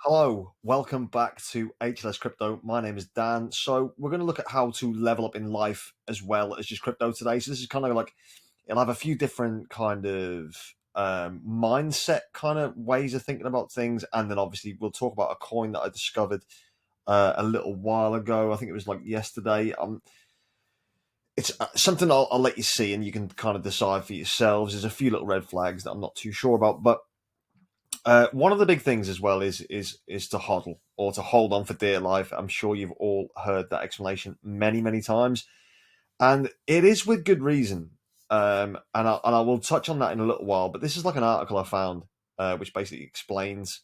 Hello, welcome back to HLS Crypto. My name is Dan. So we're going to look at how to level up in life as well as just crypto today. So this is kind of like it'll have a few different kind of mindset kind of ways of thinking about things, and then obviously we'll talk about a coin that I discovered a little while ago. I think it was like yesterday. It's something I'll let you see, and you can kind of decide for yourselves. There's a few little red flags that I'm not too sure about, but one of the big things as well is to hodl or to hold on for dear life. I'm sure you've all heard that explanation many times, and it is with good reason. And I will touch on that in a little while. But this is like an article I found, which basically explains,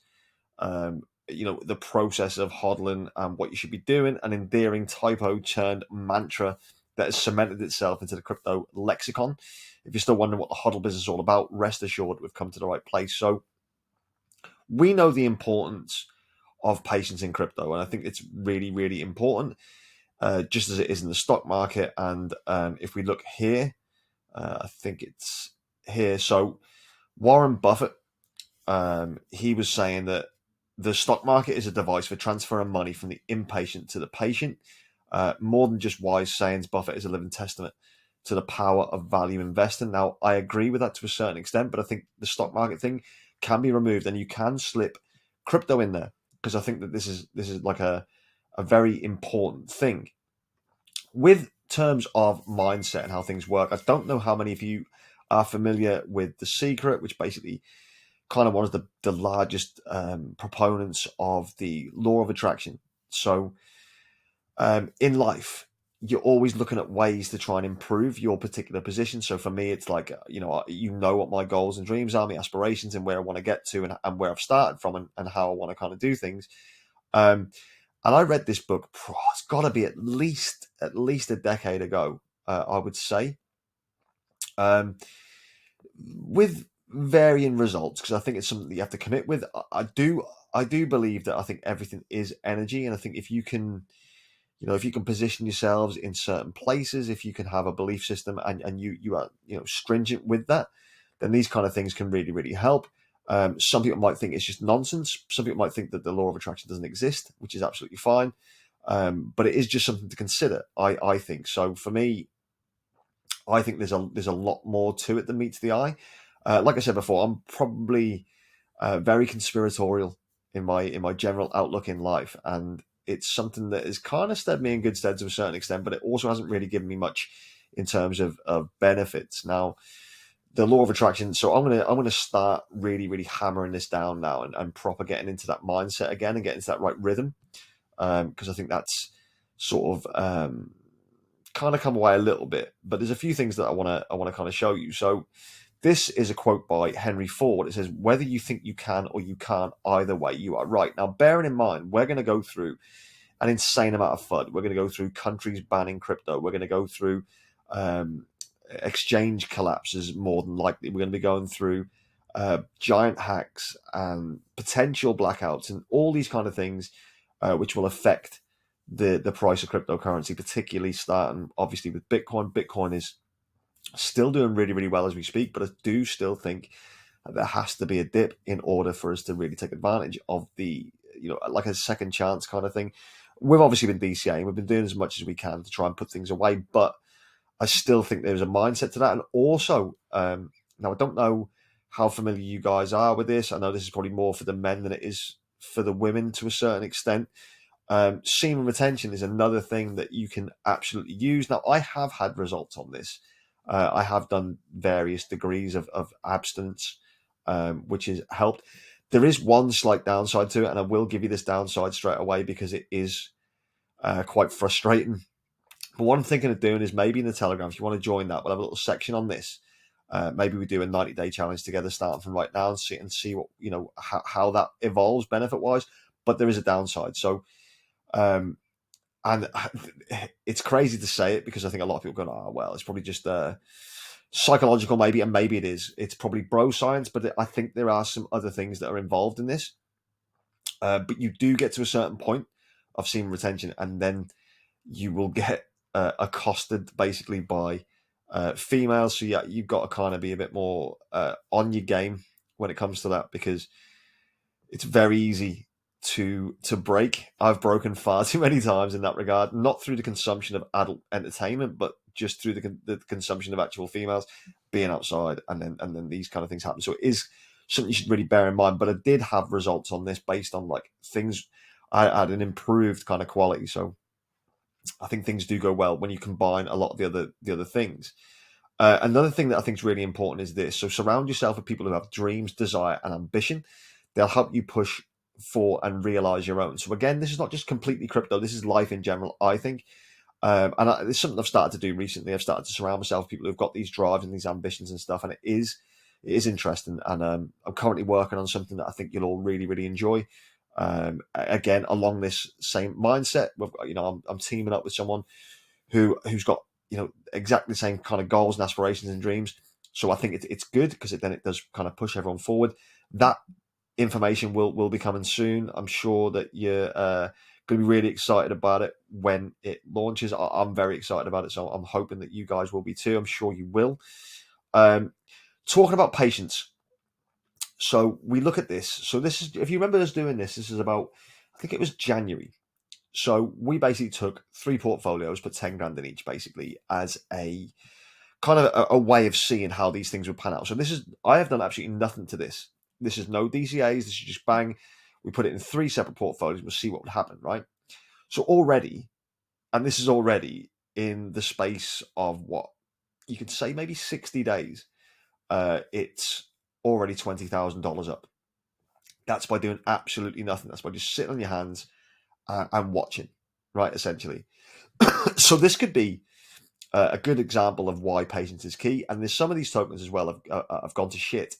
the process of hodling and what you should be doing. An endearing typo turned mantra that has cemented itself into the crypto lexicon. If you're still wondering what the hodl business is all about, rest assured we've come to the right place. So we know the importance of patience in crypto, and I think it's really important, just as it is in the stock market. And if we look here, I think it's here. So Warren Buffett, he was saying that the stock market is a device for transferring money from the impatient to the patient. More than just wise sayings, Buffett is a living testament to the power of value investing. Now, I agree with that to a certain extent, but I think the stock market thing can be removed, and you can slip crypto in there because I think that this is like a very important thing with terms of mindset and how things work. I don't know how many of you are familiar with The Secret, which basically kind of one of the largest proponents of the law of attraction. So in life, you're always looking at ways to try and improve your particular position. So for me, it's like, what my goals and dreams are, my aspirations, and where I want to get to, and where I've started from, and how I want to kind of do things. Um, and I read this book. It's got to be at least a decade ago, I would say, um, with varying results, because I think it's something that you have to commit with. I do believe that I think everything is energy, and I think if you can position yourselves in certain places, if you can have a belief system, and you are stringent with that, then these kind of things can really help. Some people might think it's just nonsense. Some people might think that the law of attraction doesn't exist, which is absolutely fine. But it is just something to consider. I think so. For me, I think there's a lot more to it than meets the eye. Like I said before, I'm probably very conspiratorial in my general outlook in life, and it's something that has kind of stead me in good stead to a certain extent, but it also hasn't really given me much in terms of benefits. Now, the law of attraction. So I'm gonna start really hammering this down now, and proper getting into that mindset again and getting into that right rhythm, because I think that's sort of kind of come away a little bit. But there's a few things that I want to kind of show you. So this is a quote by Henry Ford. It says, "Whether you think you can or you can't, either way, you are right." Now, bearing in mind, we're going to go through an insane amount of FUD. We're going to go through countries banning crypto. We're going to go through um, exchange collapses, more than likely. We're going to be going through giant hacks and potential blackouts and all these kind of things, which will affect the price of cryptocurrency, particularly starting obviously with Bitcoin. Bitcoin is still doing really well as we speak, but I do still think there has to be a dip in order for us to really take advantage of the, like a second chance kind of thing. We've obviously been DCAing, we've been doing as much as we can to try and put things away, but I still think there's a mindset to that. And also, now I don't know how familiar you guys are with this. I know this is probably more for the men than it is for the women to a certain extent. Semen retention is another thing that you can absolutely use. Now, I have had results on this. I have done various degrees of abstinence, which has helped. There is one slight downside to it, and I will give you this downside straight away because it is quite frustrating. But what I'm thinking of doing is maybe in the Telegram, if you want to join that, we'll have a little section on this. Maybe we do a 90-day challenge together, starting from right now, and see what how that evolves benefit wise. But there is a downside. So um, and it's crazy to say it because I think a lot of people go, "Oh, well, it's probably just psychological, maybe," and maybe it is. It's probably bro science, but I think there are some other things that are involved in this. But you do get to a certain point of semen retention, and then you will get accosted basically by females. So yeah, you've got to kind of be a bit more on your game when it comes to that, because it's very easy. to break. I've broken far too many times in that regard, not through the consumption of adult entertainment, but just through the consumption of actual females being outside, and then these kind of things happen. So it is something you should really bear in mind. But I did have results on this based on like things. I had an improved kind of quality, so I think things do go well when you combine a lot of the other things. Another thing that I think is really important is this. So surround yourself with people who have dreams, desire, and ambition. They'll help you push for and realize your own. So again, this is not just completely crypto. This is life in general, I think. It's something I've started to do recently. I've started to surround myself with people who've got these drives and these ambitions and stuff. And it is interesting. And I'm currently working on something that I think you'll all really, really enjoy. Again, along this same mindset, we've got, I'm teaming up with someone who's got exactly the same kind of goals and aspirations and dreams. So I think it's good because then it does kind of push everyone forward. That information will be coming soon. I'm sure that you're going to be really excited about it when it launches. I'm very excited about it, so I'm hoping that you guys will be too. I'm sure you will. Talking about patience. So we look at this. So this is, if you remember us doing this is about, I think it was January. So we basically took 3 portfolios, put 10 grand in each, basically, as a kind of a way of seeing how these things would pan out. So I have done absolutely nothing to this. This is no DCAs. This is just bang. We put it in 3 separate portfolios. We'll see what would happen, right? So already, and this is already in the space of what you could say maybe 60 days, it's already $20,000 up. That's by doing absolutely nothing. That's by just sitting on your hands and watching, right? Essentially. So this could be a good example of why patience is key. And there's some of these tokens as well have gone to shit.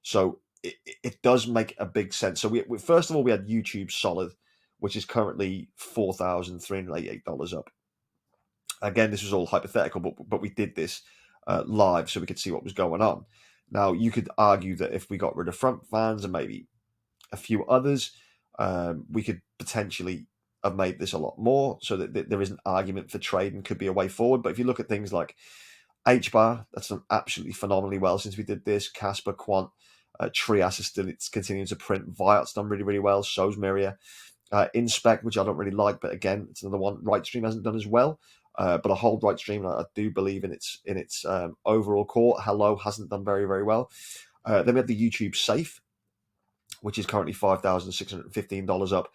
So it does make a big sense. So we first of all, we had YouTube Solid, which is currently $4,388 up. Again, this was all hypothetical, but we did this live so we could see what was going on. Now, you could argue that if we got rid of front fans and maybe a few others, we could potentially have made this a lot more, so that there is an argument for trade and could be a way forward. But if you look at things like HBAR, that's done absolutely phenomenally well since we did this. Casper, Quant, Trias is still, it's continuing to print. Viot's done really, really well. So's Myria. Inspect, which I don't really like, but again, it's another one. Rightstream hasn't done as well. But I hold Rightstream, and I do believe in its overall core. Hello hasn't done very, very well. Then we have the YouTube Safe, which is currently $5,615 up.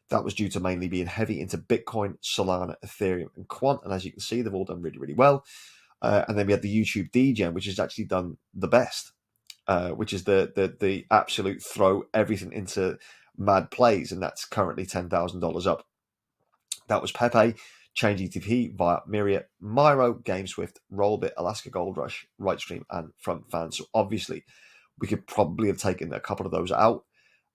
That was due to mainly being heavy into Bitcoin, Solana, Ethereum, and Quant. And as you can see, they've all done really, really well. And then we had the YouTube DGen, which has actually done the best, which is the absolute throw everything into mad plays. And that's currently $10,000 up. That was Pepe, Change ETP, via Myriad, Miro, GameSwift, Rollbit, Alaska Gold Rush, Rightstream, and Front Fan. So obviously, we could probably have taken a couple of those out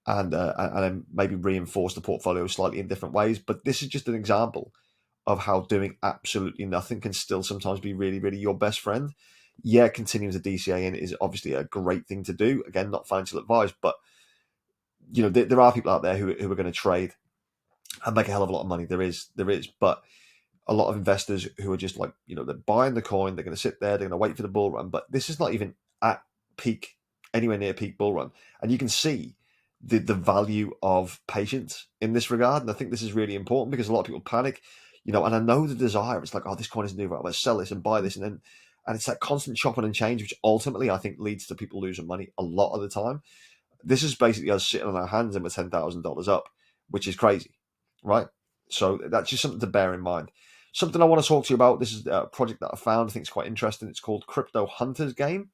and then maybe reinforce the portfolio slightly in different ways. But this is just an example of how doing absolutely nothing can still sometimes be really, really your best friend. Yeah, continuing to DCA in is obviously a great thing to do. Again, not financial advice, but there are people out there who are going to trade and make a hell of a lot of money. There is, but a lot of investors who are just like, they're buying the coin, they're going to sit there, they're going to wait for the bull run. But this is not even at anywhere near peak bull run. And you can see the value of patience in this regard. And I think this is really important because a lot of people panic, and I know the desire. It's like, oh, this coin is new, right? Let's sell this and buy this. And it's that constant chopping and change, which ultimately I think leads to people losing money a lot of the time. This is basically us sitting on our hands and we're $10,000 up, which is crazy, right? So that's just something to bear in mind. Something I want to talk to you about. This is a project that I found. I think it's quite interesting. It's called Crypto Hunters Game.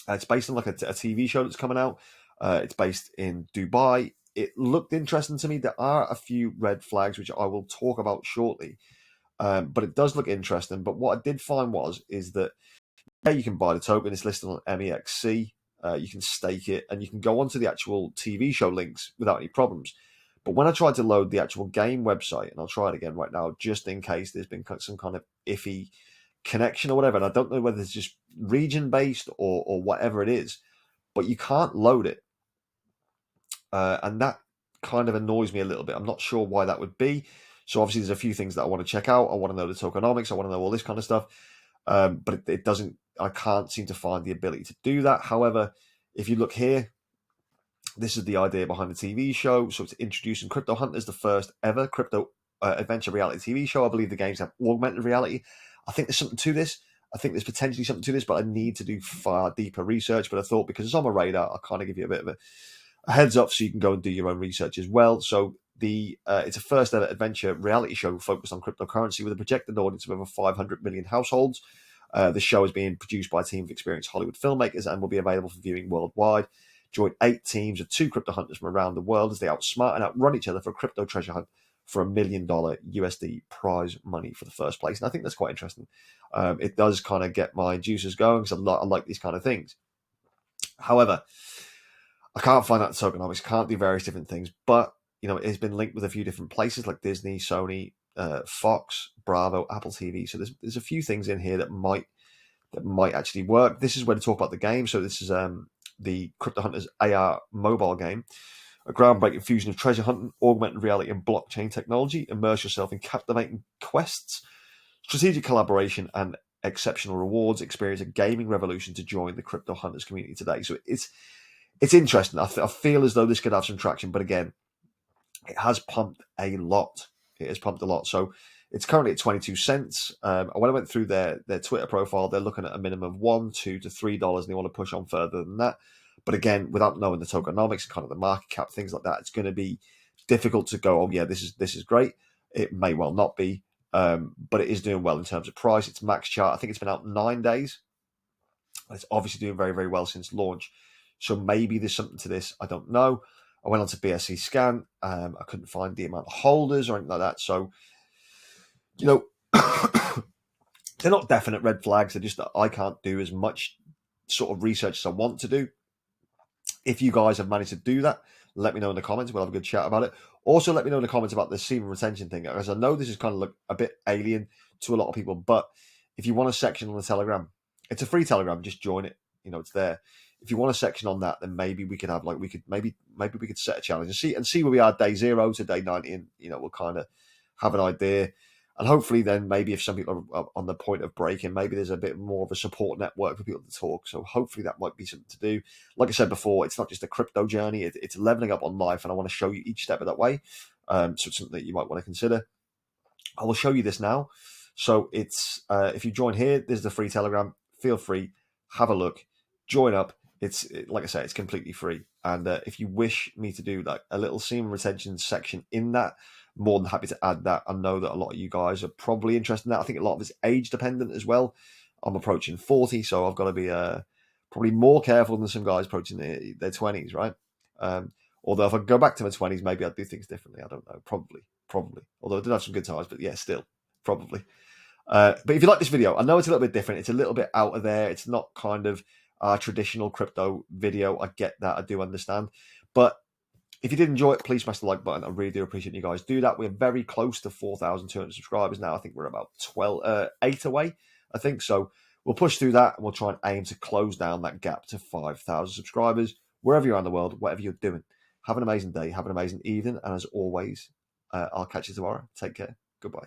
It's based on like a TV show that's coming out. It's based in Dubai. It looked interesting to me. There are a few red flags, which I will talk about shortly. But it does look interesting. But what I did find is that you can buy the token. It's listed on MEXC. You can stake it, and you can go onto the actual TV show links without any problems. But when I tried to load the actual game website, and I'll try it again right now, just in case there's been some kind of iffy connection or whatever, and I don't know whether it's just region-based or whatever it is, but you can't load it. And that kind of annoys me a little bit. I'm not sure why that would be. So obviously there's a few things that I want to check out. I want to know the tokenomics. I want to know all this kind of stuff. But it doesn't, I can't seem to find the ability to do that. However, if you look here, This is the idea behind the TV show. So it's introducing Crypto Hunters, the first ever crypto adventure reality TV show. I believe the games have augmented reality. I think there's something to this. I think there's potentially something to this, but I need to do far deeper research. But I thought because it's on my radar, I'll kind of give you a bit of a heads up so you can go and do your own research as well. So it's a first ever adventure reality show focused on cryptocurrency with a projected audience of over 500 million households. The show is being produced by a team of experienced Hollywood filmmakers and will be available for viewing worldwide. Join 8 teams of 2 crypto hunters from around the world as they outsmart and outrun each other for a crypto treasure hunt for $1 million USD prize money for the first place. And I think that's quite interesting. It does kind of get my juices going because I like these kind of things. However, I can't find out the tokenomics, can't do various different things, but it has been linked with a few different places like Disney, Sony, Fox, Bravo, Apple TV. So there's a few things in here that might actually work. This is where to talk about the game. So this is the Crypto Hunters AR mobile game, a groundbreaking fusion of treasure hunting, augmented reality, and blockchain technology. Immerse yourself in captivating quests, strategic collaboration, and exceptional rewards. Experience a gaming revolution to join the Crypto Hunters community today. So it's interesting. I feel as though this could have some traction, but again, it has pumped a lot. It has pumped a lot. So it's currently at 22 cents. When I went through their Twitter profile, they're looking at a minimum of $1, $2 to $3, and they want to push on further than that. But again, without knowing the tokenomics, kind of the market cap, things like that, it's going to be difficult to go, oh yeah, this is great. It may well not be, but it is doing well in terms of price. It's max chart. I think it's been out 9 days. It's obviously doing very, very well since launch. So maybe there's something to this. I don't know. I went on to BSC Scan. I couldn't find the amount of holders or anything like that. So, they're not definite red flags. They're just that I can't do as much sort of research as I want to do. If you guys have managed to do that, let me know in the comments. We'll have a good chat about it. Also, let me know in the comments about the semen retention thing, as I know this is kind of like a bit alien to a lot of people. But if you want a section on the Telegram, it's a free Telegram. Just join it. It's there. If you want a section on that, then maybe we could have maybe we could set a challenge and see where we are day 0 to day 90, and we'll kind of have an idea. And hopefully then maybe if some people are on the point of breaking, maybe there's a bit more of a support network for people to talk. So hopefully that might be something to do. Like I said before, it's not just a crypto journey. It's leveling up on life. And I want to show you each step of that way. So it's something that you might want to consider. I will show you this now. So it's if you join here, there's the free Telegram. Feel free, have a look, join up. Like I say, it's completely free. And if you wish me to do like a little semen retention section in that, more than happy to add that. I know that a lot of you guys are probably interested in that. I think a lot of it's age dependent as well. I'm approaching 40, so I've got to be probably more careful than some guys approaching their 20s, right? Although if I go back to my 20s, maybe I'd do things differently. I don't know. Probably. Although I did have some good times, but yeah, still, probably. But if you like this video, I know it's a little bit different. It's a little bit out of there. It's not kind of our traditional crypto video. I get that. I do understand. But if you did enjoy it, please smash the like button. I really do appreciate you guys do that. We're very close to 4,200 subscribers now. I think we're about 8 away, I think. So we'll push through that, and we'll try and aim to close down that gap to 5,000 subscribers, wherever you're in the world, whatever you're doing. Have an amazing day. Have an amazing evening. And as always, I'll catch you tomorrow. Take care. Goodbye.